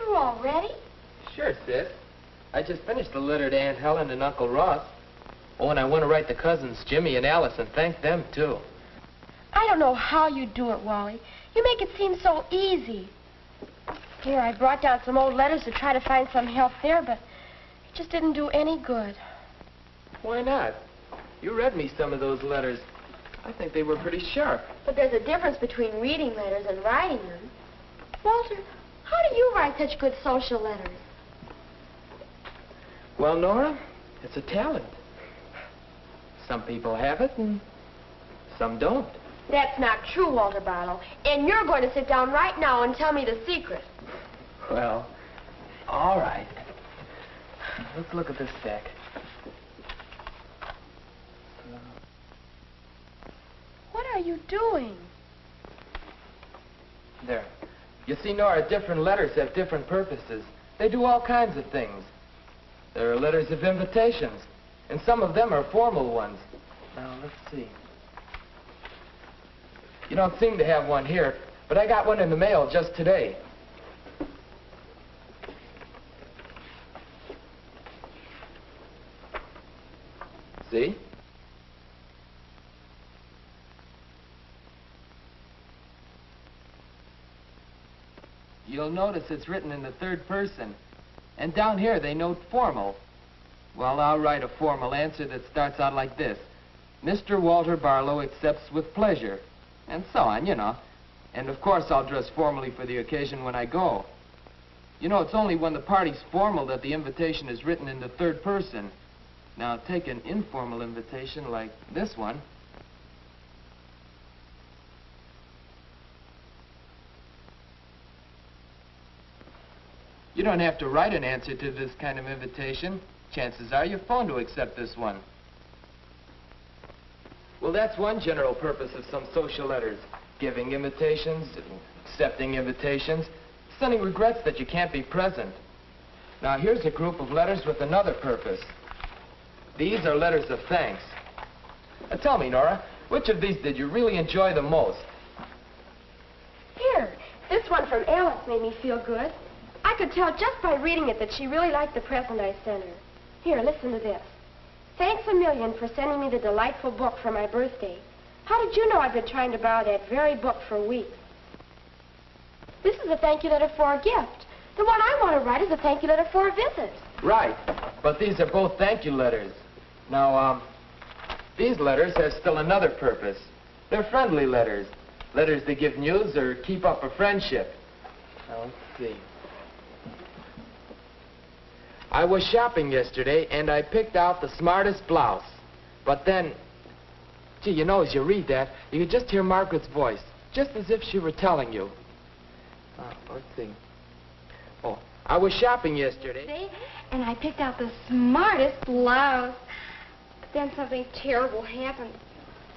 through already? Sure, Sis. I just finished the letter to Aunt Helen and Uncle Ross. Oh, and I want to write to cousins Jimmy and Alice and thank them, too. I don't know how you do it, Wally. You make it seem so easy. Here, I brought down some old letters to try to find some help there, but it just didn't do any good. Why not? You read me some of those letters. I think they were pretty sharp. But there's a difference between reading letters and writing them. Walter, how do you write such good social letters? Well, Nora, it's a talent. Some people have it and some don't. That's not true, Walter Barlow. And you're going to sit down right now and tell me the secret. Well, all right. Let's look at this stack. What are you doing? There. You see, Nora, different letters have different purposes. They do all kinds of things. There are letters of invitations, and some of them are formal ones. Now, let's see. You don't seem to have one here, but I got one in the mail just today. See? You'll notice it's written in the third person. And down here they note formal. Well, I'll write a formal answer that starts out like this. Mr. Walter Barlow accepts with pleasure. And so on, you know. And of course I'll dress formally for the occasion when I go. You know, it's only when the party's formal that the invitation is written in the third person. Now take an informal invitation like this one. You don't have to write an answer to this kind of invitation. Chances are your phone to accept this one. Well, that's one general purpose of some social letters. Giving invitations, accepting invitations, sending regrets that you can't be present. Now, here's a group of letters with another purpose. These are letters of thanks. Now, tell me, Nora, which of these did you really enjoy the most? Here, this one from Alice made me feel good. I could tell just by reading it that she really liked the present I sent her. Here, listen to this. Thanks a million for sending me the delightful book for my birthday. How did you know I've been trying to borrow that very book for weeks? This is a thank you letter for a gift. The one I want to write is a thank you letter for a visit. Right, but these are both thank you letters. Now, these letters have still another purpose. They're friendly letters. Letters that give news or keep up a friendship. Now, let's see. I was shopping yesterday, and I picked out the smartest blouse. But then, gee, you know, as you read that, you could just hear Margaret's voice, just as if she were telling you. Let's see. Oh, I was shopping yesterday. And I picked out the smartest blouse. But then something terrible happened.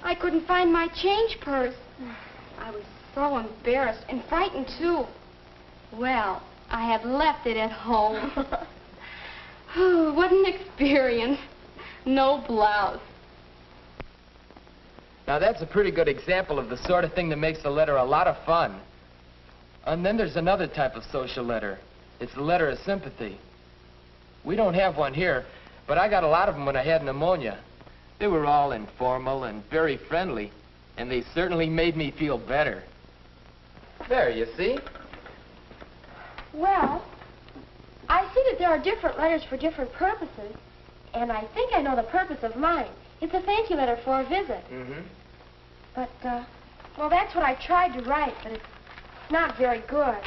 I couldn't find my change purse. I was so embarrassed and frightened, too. Well, I had left it at home. Oh, what an experience. No blouse. Now, that's a pretty good example of the sort of thing that makes a letter a lot of fun. And then there's another type of social letter. It's the letter of sympathy. We don't have one here, but I got a lot of them when I had pneumonia. They were all informal and very friendly, and they certainly made me feel better. There, you see? Well, I see that there are different letters for different purposes, and I think I know the purpose of mine. It's a thank you letter for a visit. Mm-hmm. But, well, that's what I tried to write, but it's not very good.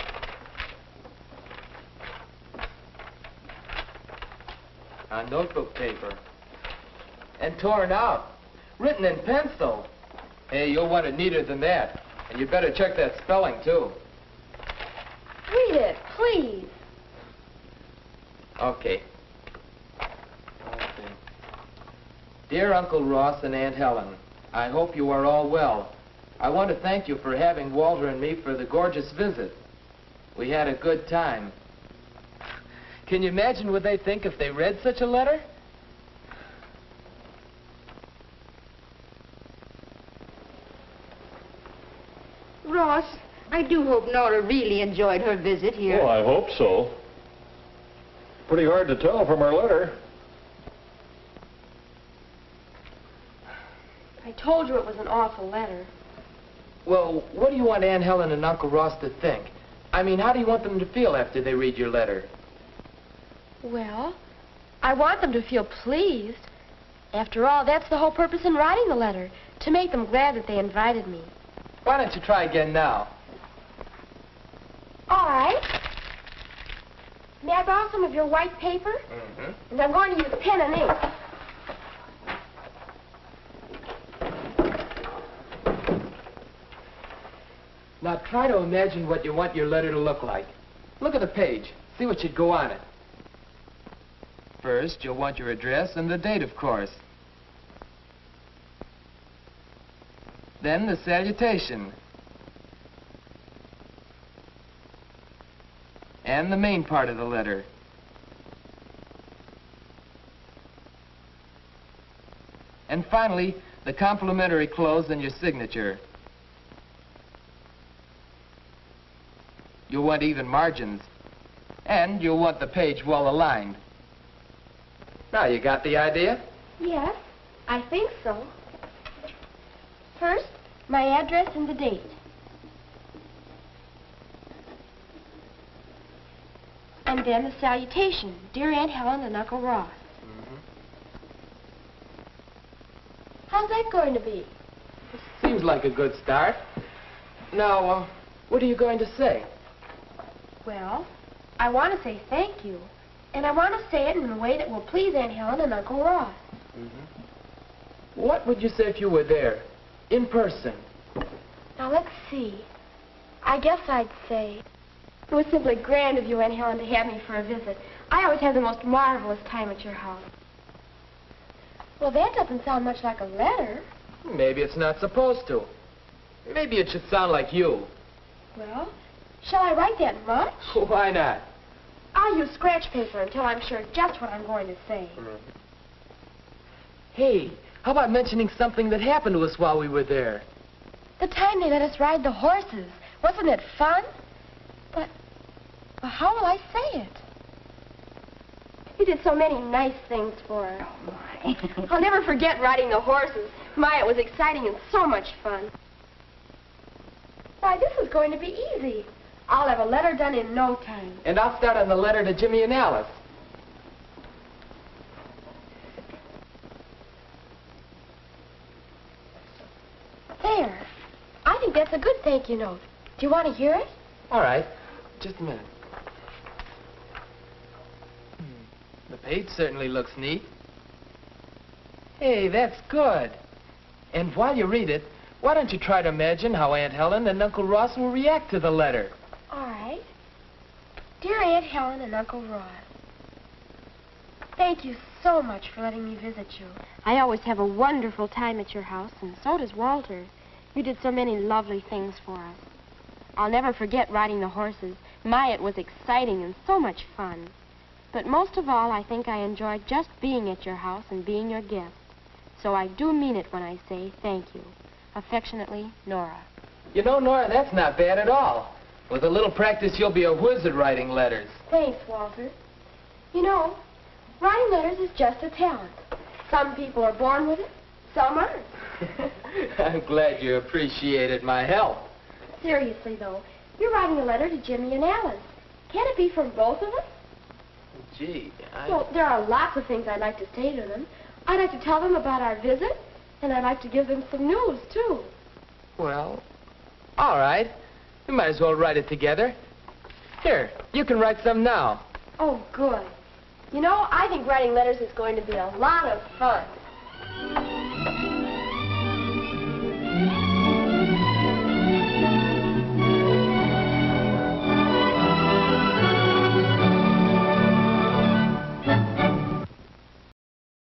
On notebook paper. And torn out. Written in pencil. Hey, you'll want it neater than that. And you better check that spelling, too. Read it, please. Okay. Dear Uncle Ross and Aunt Helen, I hope you are all well. I want to thank you for having Walter and me for the gorgeous visit. We had a good time. Can you imagine what they'd think if they read such a letter? Ross, I do hope Nora really enjoyed her visit here. Well, I hope so. Pretty hard to tell from her letter. I told you it was an awful letter. Well, what do you want Aunt Helen and Uncle Ross to think? I mean, how do you want them to feel after they read your letter? Well, I want them to feel pleased. After all, that's the whole purpose in writing the letter, to make them glad that they invited me. Why don't you try again now? All right. May I borrow some of your white paper? Mm-hmm. And I'm going to use pen and ink. Now try to imagine what you want your letter to look like. Look at the page. See what should go on it. First, you'll want your address and the date, of course. Then the salutation. And the main part of the letter. And finally, the complimentary close and your signature. You'll want even margins. And you'll want the page well aligned. Now, you got the idea? Yes, I think so. First, my address and the date. And then the salutation, Dear Aunt Helen and Uncle Ross. How's that going to be? Seems like a good start. Now, what are you going to say? Well, I want to say thank you. And I want to say it in a way that will please Aunt Helen and Uncle Ross. What would you say if you were there, in person? Now, let's see. I guess I'd say, it was simply grand of you, Aunt Helen, to have me for a visit. I always have the most marvelous time at your house. Well, that doesn't sound much like a letter. Maybe it's not supposed to. Maybe it should sound like you. Well, shall I write that much? Why not? I'll use scratch paper until I'm sure just what I'm going to say. Hey, how about mentioning something that happened to us while we were there? The time they let us ride the horses. Wasn't it fun? But, well, how will I say it? You did so many nice things for her. Oh, my. I'll never forget riding the horses. My, it was exciting and so much fun. Why, this is going to be easy. I'll have a letter done in no time. And I'll start on the letter to Jimmy and Alice. There. I think that's a good thank you note. Do you want to hear it? All right. Just a minute. The page certainly looks neat. Hey, that's good. And while you read it, why don't you try to imagine how Aunt Helen and Uncle Ross will react to the letter? All right. Dear Aunt Helen and Uncle Ross, thank you so much for letting me visit you. I always have a wonderful time at your house, and so does Walter. You did so many lovely things for us. I'll never forget riding the horses. My, it was exciting and so much fun. But most of all, I think I enjoyed just being at your house and being your guest. So I do mean it when I say thank you. Affectionately, Nora. You know, Nora, that's not bad at all. With a little practice, you'll be a whiz at writing letters. Thanks, Walter. You know, writing letters is just a talent. Some people are born with it, some aren't. I'm glad you appreciated my help. Seriously, though, you're writing a letter to Jimmy and Alice. Can't it be from both of us? Gee, Well, there are lots of things I'd like to say to them. I'd like to tell them about our visit, and I'd like to give them some news, too. Well, all right. We might as well write it together. Here, you can write some now. Oh, good. You know, I think writing letters is going to be a lot of fun.